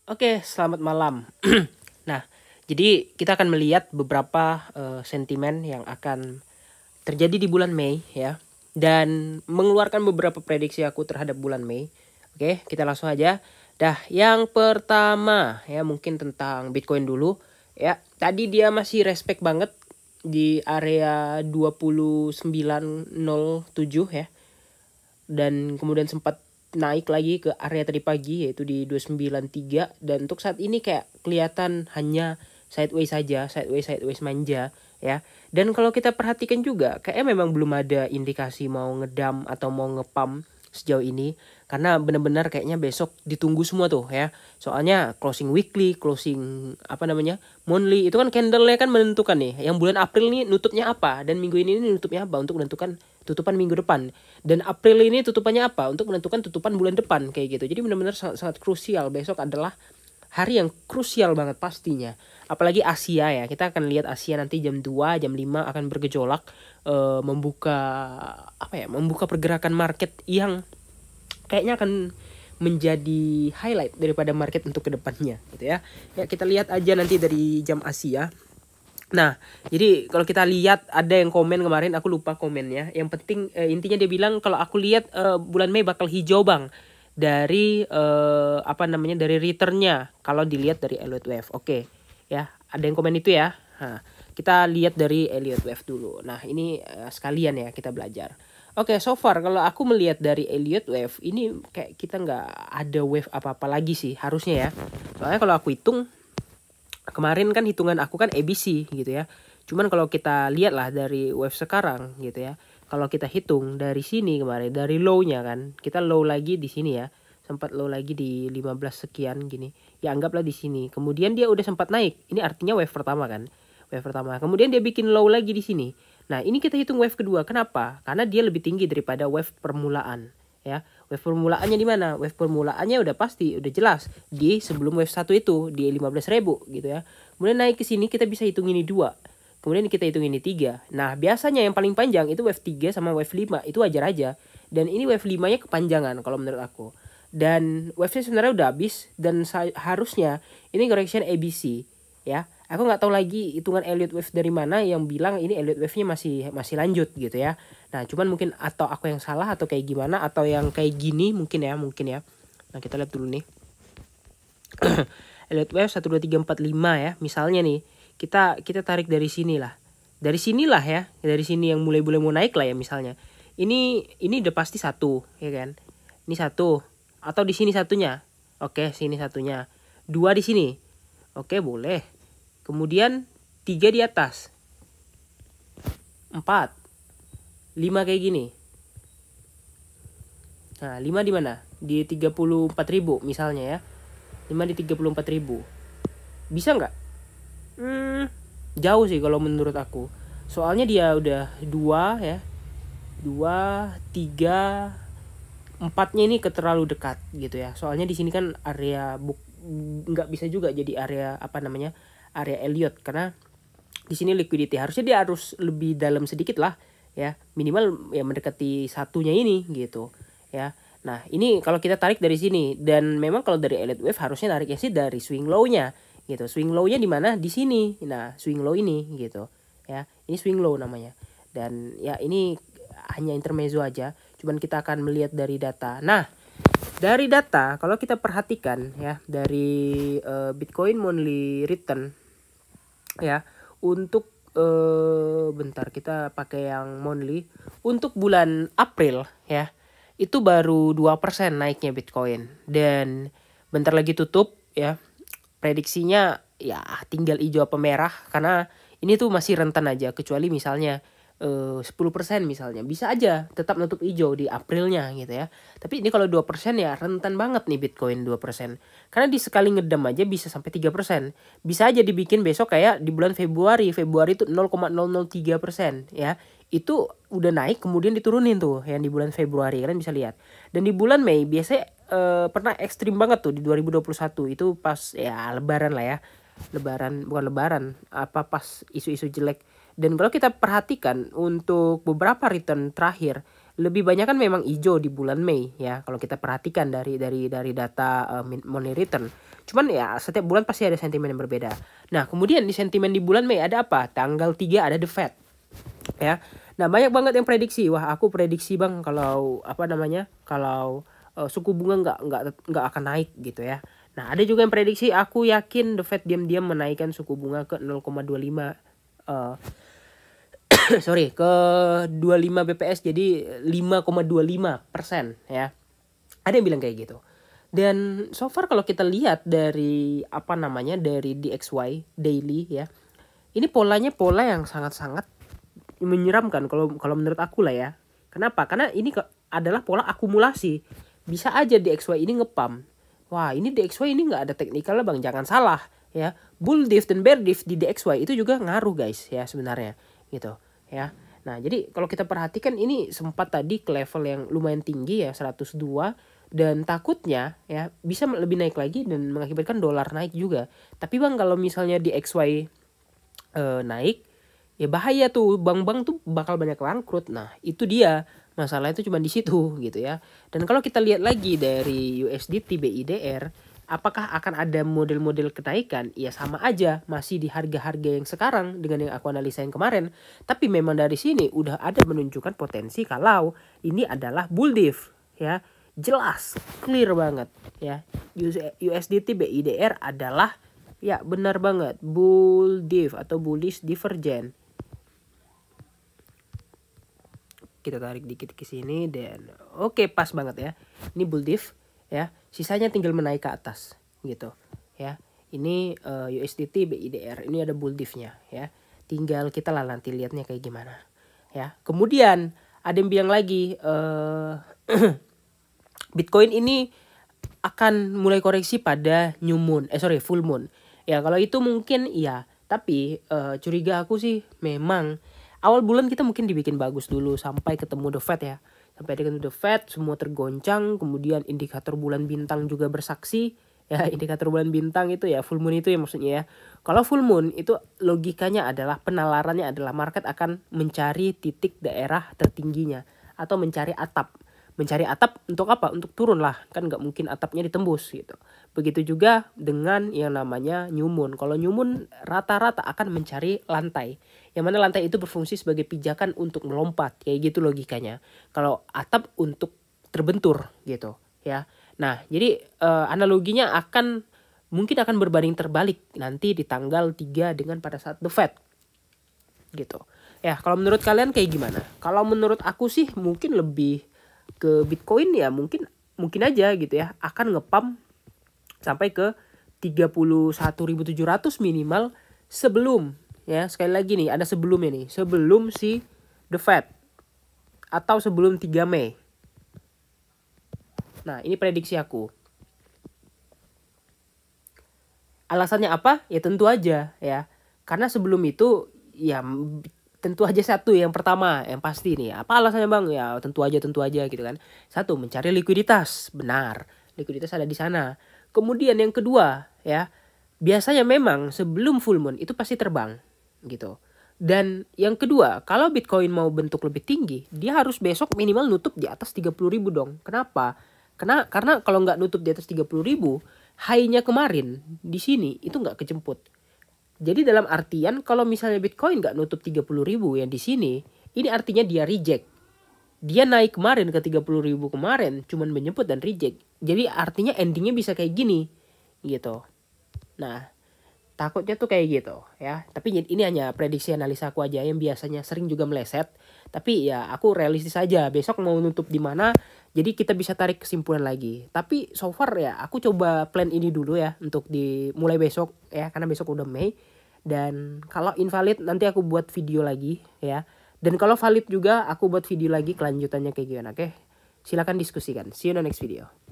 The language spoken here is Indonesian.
Oke, selamat malam. Nah, jadi kita akan melihat beberapa sentimen yang akan terjadi di bulan Mei ya, dan mengeluarkan beberapa prediksi aku terhadap bulan Mei. Oke, kita langsung aja. Dah, yang pertama ya mungkin tentang Bitcoin dulu ya. Tadi dia masih respect banget di area 29.007 ya. Dan kemudian sempat naik lagi ke area tadi pagi yaitu di 293, dan untuk saat ini kayak kelihatan hanya sideways saja, sideways manja ya. Dan kalau kita perhatikan juga kayaknya memang belum ada indikasi mau ngedam atau mau ngepump sejauh ini, karena benar-benar kayaknya besok ditunggu semua tuh ya. Soalnya closing weekly, closing monthly, itu kan candle-nya kan menentukan nih. Yang bulan April nih nutupnya apa, dan minggu ini nutupnya apa untuk menentukan tutupan minggu depan. Dan April ini tutupannya apa untuk menentukan tutupan bulan depan kayak gitu. Jadi benar-benar sangat krusial. Besok adalah hari yang krusial banget pastinya. Apalagi Asia ya. Kita akan lihat Asia nanti jam 2, jam 5 akan bergejolak, membuka pergerakan market yang kayaknya akan menjadi highlight daripada market untuk kedepannya gitu ya. Ya kita lihat aja nanti dari jam Asia. Nah, jadi kalau kita lihat ada yang komen kemarin, aku lupa komennya. Yang penting intinya dia bilang kalau aku lihat bulan Mei bakal hijau bang, dari dari returnnya kalau dilihat dari Elliott Wave. Oke, ya ada yang komen itu ya. Nah, kita lihat dari Elliott Wave dulu. Nah ini sekalian ya kita belajar. Oke, so far kalau aku melihat dari Elliott Wave ini kayak kita nggak ada wave apa-apa lagi sih harusnya ya. Soalnya kalau aku hitung kemarin kan hitungan aku kan ABC gitu ya. Cuman kalau kita lihat lah dari wave sekarang gitu ya. Kalau kita hitung dari sini kemarin, dari low-nya kan. Kita low lagi di sini ya. Sempat low lagi di 15 sekian gini. Ya anggaplah di sini. Kemudian dia udah sempat naik. Ini artinya wave pertama kan. Wave pertama. Kemudian dia bikin low lagi di sini. Nah, ini kita hitung wave kedua. Kenapa? Karena dia lebih tinggi daripada wave permulaan ya. Wave permulaannya di mana? Wave permulaannya udah pasti, udah jelas di sebelum wave 1 itu di 15.000 gitu ya. Kemudian naik ke sini kita bisa hitung ini 2. Kemudian kita hitung ini 3. Nah, biasanya yang paling panjang itu wave 3 sama wave 5, itu wajar aja. Dan ini wave 5-nya kepanjangan kalau menurut aku. Dan wave-nya sebenarnya udah habis dan harusnya ini correction ABC ya. Aku nggak tahu lagi hitungan Elliott Wave dari mana yang bilang ini Elliott Wave-nya masih lanjut gitu ya. Nah, cuman mungkin atau aku yang salah atau kayak gimana atau yang kayak gini mungkin ya. Nah, kita lihat dulu nih. Elliott Wave 1 2 3 4 5 ya. Misalnya nih, kita tarik dari sini lah. Dari sinilah ya. Dari sini yang mulai mau naik lah ya misalnya. Ini udah pasti 1 ya kan. Ini 1 atau di sini satunya. Oke, sini satunya. 2 di sini. Oke, boleh. Kemudian 3 di atas. 4. 5 kayak gini. Nah, 5 di mana? Di 34.000 misalnya ya. 5 di 34.000. Bisa nggak? Jauh sih kalau menurut aku. Soalnya dia udah 2 ya. 2, 3, 4-nya ini terlalu dekat gitu ya. Soalnya di sini kan area nggak bisa juga jadi area area Elliott, karena di sini liquidity harusnya dia harus lebih dalam sedikit lah ya, minimal ya mendekati satunya ini gitu ya. Nah ini kalau kita tarik dari sini, dan memang kalau dari Elliott Wave harusnya nariknya sih dari swing low-nya gitu. Swing low-nya di mana? Di sini. Nah swing low ini gitu ya, ini swing low namanya. Dan ya ini hanya intermezzo aja, cuman kita akan melihat dari data. Nah dari data kalau kita perhatikan ya, dari Bitcoin monthly return ya, untuk bentar kita pakai yang monthly untuk bulan April ya, itu baru 2% naiknya Bitcoin, dan bentar lagi tutup ya. Prediksinya ya tinggal hijau apa merah, karena ini tuh masih rentan aja, kecuali misalnya 10% misalnya bisa aja tetap nutup hijau di Aprilnya gitu ya. Tapi ini kalau 2% ya rentan banget nih Bitcoin 2%. Karena di sekali ngedam aja bisa sampai 3%. Bisa aja dibikin besok kayak di bulan Februari. Februari itu 0,003% ya. Itu udah naik kemudian diturunin tuh yang di bulan Februari, kalian bisa lihat. Dan di bulan Mei biasanya pernah ekstrim banget tuh di 2021. Itu pas ya lebaran lah ya. Pas isu-isu jelek. Dan kalau kita perhatikan untuk beberapa return terakhir lebih banyak kan memang hijau di bulan Mei ya. Kalau kita perhatikan dari data money return. Cuman ya setiap bulan pasti ada sentimen yang berbeda. Nah, kemudian di sentimen di bulan Mei ada apa? Tanggal 3 ada The Fed. Ya. Nah, banyak banget yang prediksi. Wah, aku prediksi Bang kalau kalau suku bunga nggak akan naik gitu ya. Nah, ada juga yang prediksi aku yakin The Fed diam-diam menaikkan suku bunga ke 0,25 sorry, ke 25 BPS jadi 5,25% ya. Ada yang bilang kayak gitu. Dan so far kalau kita lihat dari dari DXY daily ya. Ini polanya pola yang sangat-sangat menyeramkan kalau menurut aku lah ya. Kenapa? Karena ini adalah pola akumulasi. Bisa aja DXY ini ngepam. Wah, ini DXY ini nggak ada teknikalnya Bang, jangan salah ya. Bull diff dan bear diff di DXY itu juga ngaruh guys ya sebenarnya gitu ya. Nah, jadi kalau kita perhatikan ini sempat tadi ke level yang lumayan tinggi ya 102 dan takutnya ya bisa lebih naik lagi dan mengakibatkan dolar naik juga. Tapi Bang kalau misalnya DXY naik ya bahaya tuh, bank-bank tuh bakal banyak bangkrut. Nah, itu dia. Masalah itu cuma di situ gitu ya. Dan kalau kita lihat lagi dari USDT BIDR, apakah akan ada model-model kenaikan? Ya sama aja, masih di harga-harga yang sekarang dengan yang aku analisa yang kemarin. Tapi memang dari sini udah ada menunjukkan potensi kalau ini adalah bull diff ya. Jelas, clear banget ya. USDT BIDR adalah ya benar banget bull diff atau bullish divergent. Kita tarik dikit ke sini dan oke, pas banget ya. Ini bull diff ya. Sisanya tinggal menaik ke atas gitu ya. Ini USDT BIDR, ini ada bull diff-nya ya. Tinggal kita lah nanti lihatnya kayak gimana ya. Kemudian ada yang bilang lagi Bitcoin ini akan mulai koreksi pada full moon. Ya kalau itu mungkin iya, tapi curiga aku sih memang awal bulan kita mungkin dibikin bagus dulu sampai ketemu The Fed ya. Sampai ketemu The Fed semua tergoncang, kemudian indikator bulan bintang juga bersaksi. Ya, indikator bulan bintang itu ya full moon itu ya maksudnya ya. Kalau full moon itu logikanya adalah penalarannya adalah market akan mencari titik daerah tertingginya atau mencari atap. Mencari atap untuk apa? Untuk turun lah. Kan nggak mungkin atapnya ditembus gitu. Begitu juga dengan yang namanya new moon. Kalau new moon rata-rata akan mencari lantai. Yang mana lantai itu berfungsi sebagai pijakan untuk melompat. Kayak gitu logikanya. Kalau atap untuk terbentur gitu ya. Nah jadi analoginya mungkin akan berbanding terbalik nanti di tanggal 3 dengan pada saat The Fed gitu. Ya kalau menurut kalian kayak gimana? Kalau menurut aku sih mungkin lebih ke Bitcoin ya mungkin aja gitu ya akan ngepump sampai ke 31.700 minimal sebelum ya, sekali lagi nih ada sebelumnya nih, sebelum si The Fed atau sebelum 3 Mei. Nah, ini prediksi aku. Alasannya apa? Ya tentu aja ya. Karena sebelum itu ya tentu aja satu yang pertama yang pasti nih. Apa alasannya Bang? Ya tentu aja gitu kan. Satu, mencari likuiditas. Benar. Likuiditas ada di sana. Kemudian yang kedua ya, biasanya memang sebelum full moon itu pasti terbang gitu. Dan yang kedua, kalau Bitcoin mau bentuk lebih tinggi, dia harus besok minimal nutup di atas 30.000 dong. Kenapa? Karena kalau nggak nutup di atas 30.000, high-nya kemarin di sini itu nggak kejemput. Jadi dalam artian kalau misalnya Bitcoin nggak nutup 30.000 yang di sini, ini artinya dia reject. Dia naik kemarin ke 30.000 kemarin, cuman menjemput dan reject. Jadi artinya endingnya bisa kayak gini gitu. Nah, takutnya tuh kayak gitu ya. Tapi ini hanya prediksi analisa aku aja yang biasanya sering juga meleset. Tapi ya aku realistis aja. Besok mau nutup di mana, jadi kita bisa tarik kesimpulan lagi. Tapi so far ya aku coba plan ini dulu ya untuk mulai besok ya, karena besok udah Mei. Dan kalau invalid nanti aku buat video lagi ya. Dan kalau valid juga aku buat video lagi kelanjutannya kayak gimana, oke? Silakan diskusikan. See you in the next video.